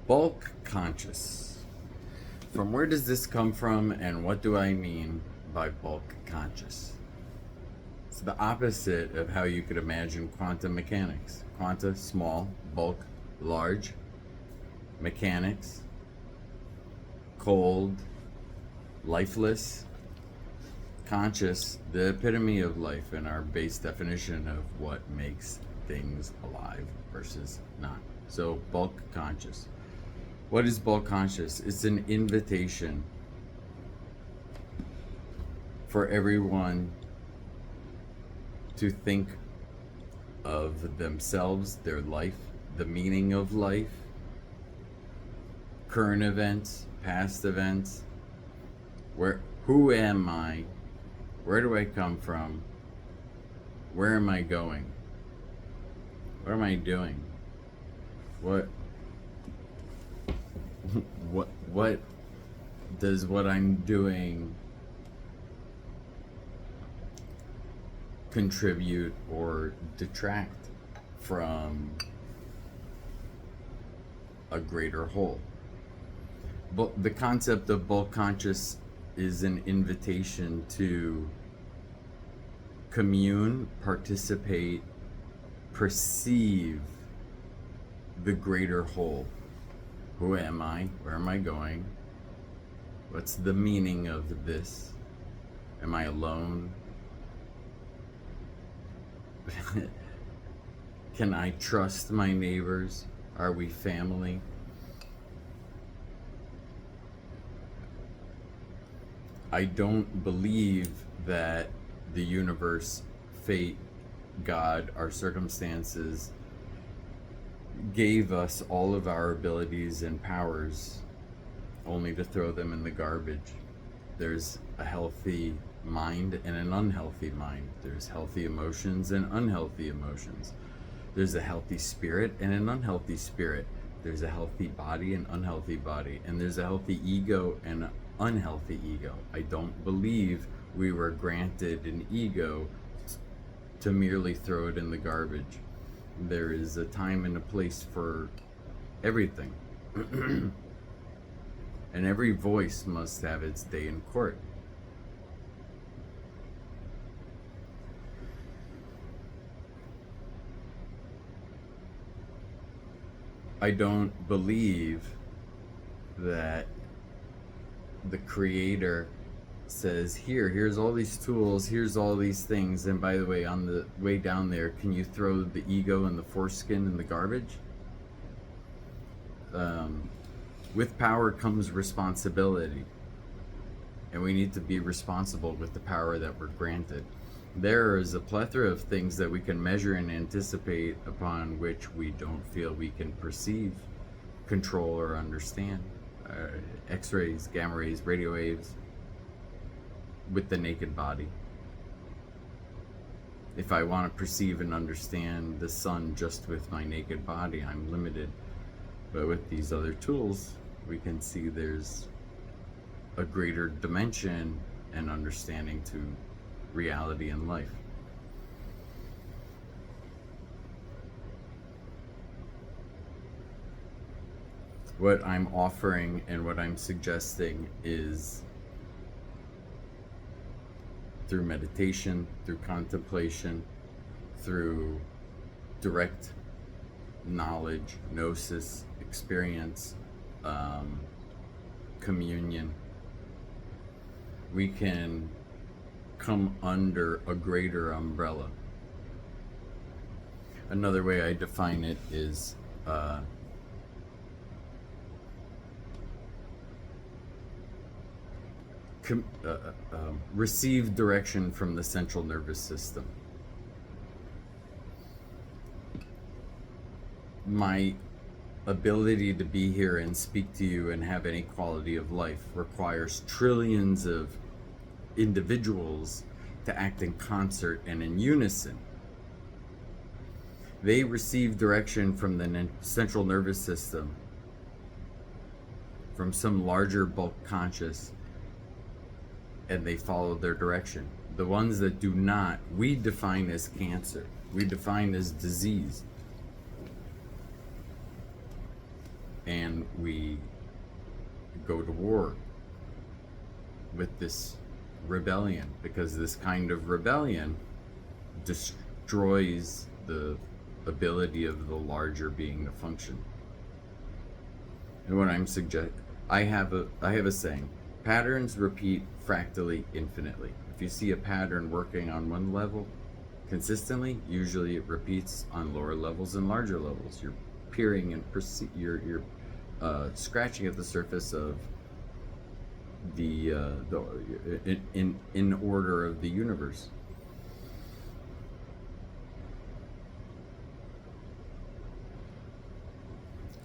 Bulk conscious. From where does this come from, and what do I mean by bulk conscious? It's the opposite of how you could imagine quantum mechanics. Quanta, small; bulk, large; mechanics, cold, lifeless; conscious, the epitome of life and our base definition of what makes things alive versus not. So, bulk conscious. What is bulk conscious? It's an invitation for everyone to think of themselves, their life, the meaning of life, current events, past events. Who am I? Where do I come from? Where am I going? What am I doing? What does what I'm doing contribute or detract from a greater whole? But the concept of bulk conscious is an invitation to commune, participate, perceive the greater whole. Who am I? Where am I going? What's the meaning of this? Am I alone? Can I trust my neighbors? Are we family? I don't believe that the universe, fate, God, our circumstances gave us all of our abilities and powers only to throw them in the garbage. There's a healthy mind and an unhealthy mind. There's healthy emotions and unhealthy emotions. There's a healthy spirit and an unhealthy spirit. There's a healthy body and unhealthy body. And there's a healthy ego and an unhealthy ego. I don't believe we were granted an ego to merely throw it in the garbage. There is a time and a place for everything. And every voice must have its day in court. I don't believe that the creator says, here's all these tools, here's all these things, and by the way, on the way down there, can you throw the ego and the foreskin in the garbage? With power comes responsibility, and we need to be responsible with the power that we're granted. There is a plethora of things that we can measure and anticipate upon which we don't feel we can perceive, control, or understand. X-rays, gamma rays, radio waves, with the naked body. If I want to perceive and understand the sun just with my naked body, I'm limited. But with these other tools, we can see there's a greater dimension and understanding to reality and life. What I'm offering and what I'm suggesting is through meditation, through contemplation, through direct knowledge, gnosis, experience, communion, we can come under a greater umbrella. Another way I define it is receive direction from the central nervous system. My ability to be here and speak to you and have any quality of life requires trillions of individuals to act in concert and in unison. They receive direction from the central nervous system, from some larger bulk conscious, and they follow their direction. The ones that do not, we define as cancer. We define as disease. and we go to war with this rebellion, because this kind of rebellion destroys the ability of the larger being to function. And what I'm I have a saying: patterns repeat fractally infinitely. If you see a pattern working on one level consistently, usually it repeats on lower levels and larger levels. You're peering and you're scratching at the surface of the in order of the universe.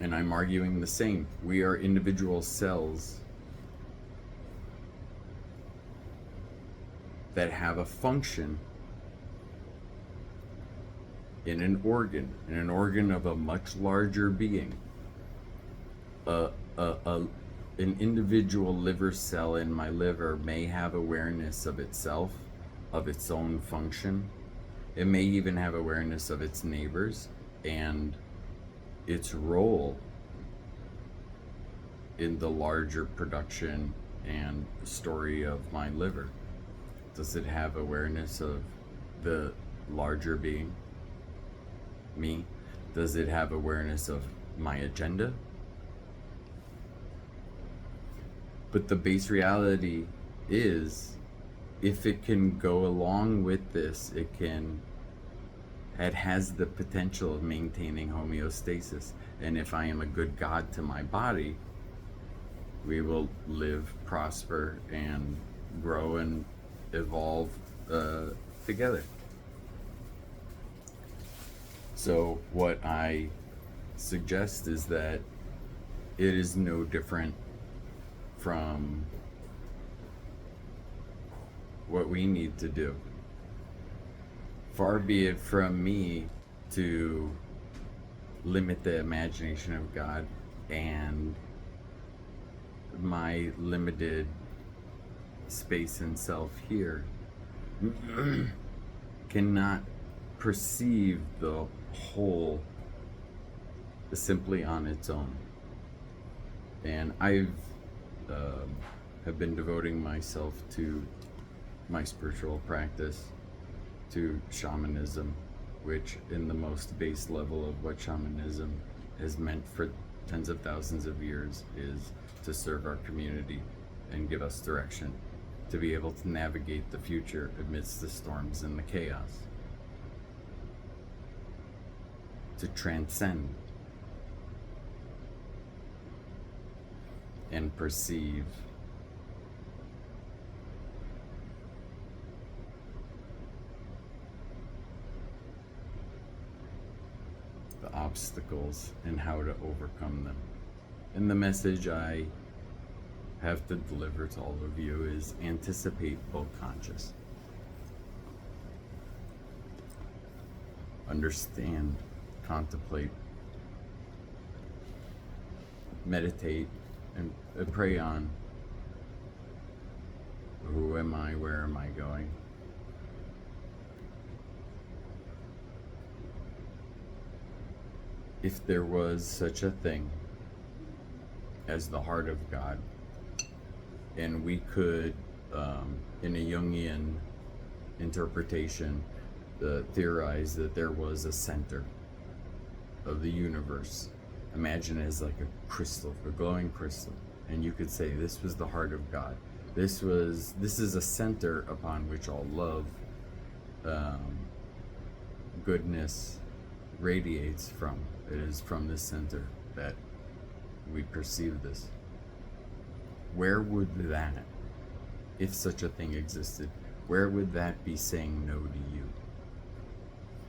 And I'm arguing the same. We are individual cells that have a function in an organ of a much larger being. An individual liver cell in my liver may have awareness of itself, of its own function. It may even have awareness of its neighbors and its role in the larger production and story of my liver. Does it have awareness of the larger being, me? Does it have awareness of my agenda? But the base reality is, if it can go along with this, it has the potential of maintaining homeostasis. And if I am a good God to my body, we will live, prosper, and grow and evolve together. So what I suggest is that it is no different from what we need to do. Far be it from me to limit the imagination of God and my limited space and self here cannot perceive the whole simply on its own. And have been devoting myself to my spiritual practice, to shamanism, which in the most base level of what shamanism has meant for tens of thousands of years is to serve our community and give us direction, to be able to navigate the future amidst the storms and the chaos, to transcend and perceive the obstacles and how to overcome them. And the message I have to deliver to all of you is: anticipate BulkConscious. Understand, contemplate, meditate, and pray on: who am I? Where am I going? If there was such a thing as the heart of God, and we could, in a Jungian interpretation, theorize that there was a center of the universe. Imagine it as like a crystal, a glowing crystal, and you could say this was the heart of God. This is a center upon which all love, goodness radiates from. It is from this center that we perceive this. Where would that, if such a thing existed, where would that be saying no to you?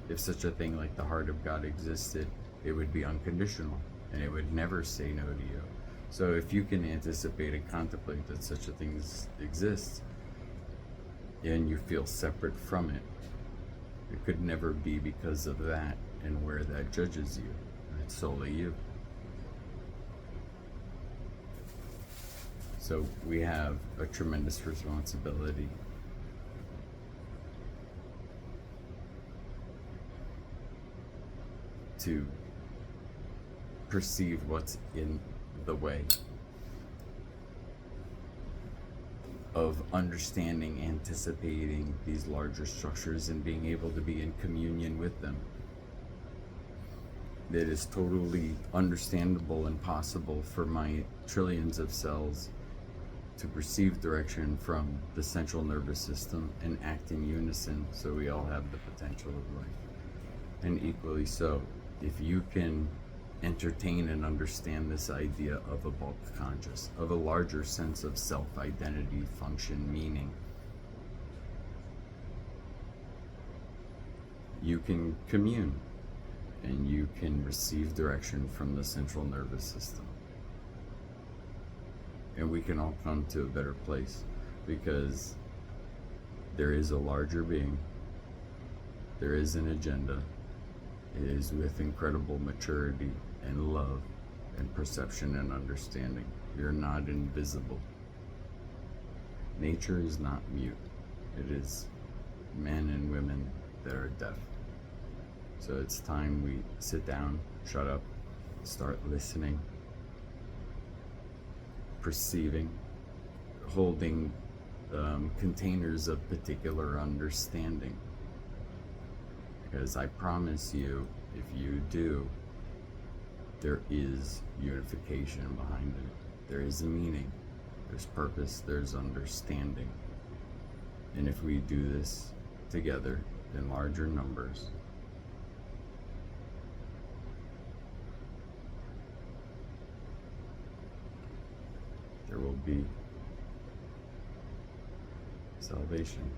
If such a thing like the heart of God existed, it would be unconditional, and it would never say no to you. So if you can anticipate and contemplate that such a thing exists, and you feel separate from it, it could never be because of that and where that judges you. It's solely you. So we have a tremendous responsibility to perceive what's in the way of understanding, anticipating these larger structures, and being able to be in communion with them. It is totally understandable and possible for my trillions of cells to perceive direction from the central nervous system and act in unison, so we all have the potential of life. And equally so, if you can entertain and understand this idea of a bulk conscious, of a larger sense of self-identity, function, meaning, you can commune and you can receive direction from the central nervous system. And we can all come to a better place, because there is a larger being, there is an agenda. It is with incredible maturity and love and perception and understanding. We are not invisible. Nature is not mute. It is men and women that are deaf. So it's time we sit down, shut up, start listening, perceiving, holding containers of particular understanding. Because I promise you, if you do, there is unification behind it. There is a meaning, there's purpose, there's understanding. And if we do this together in larger numbers, there will be salvation.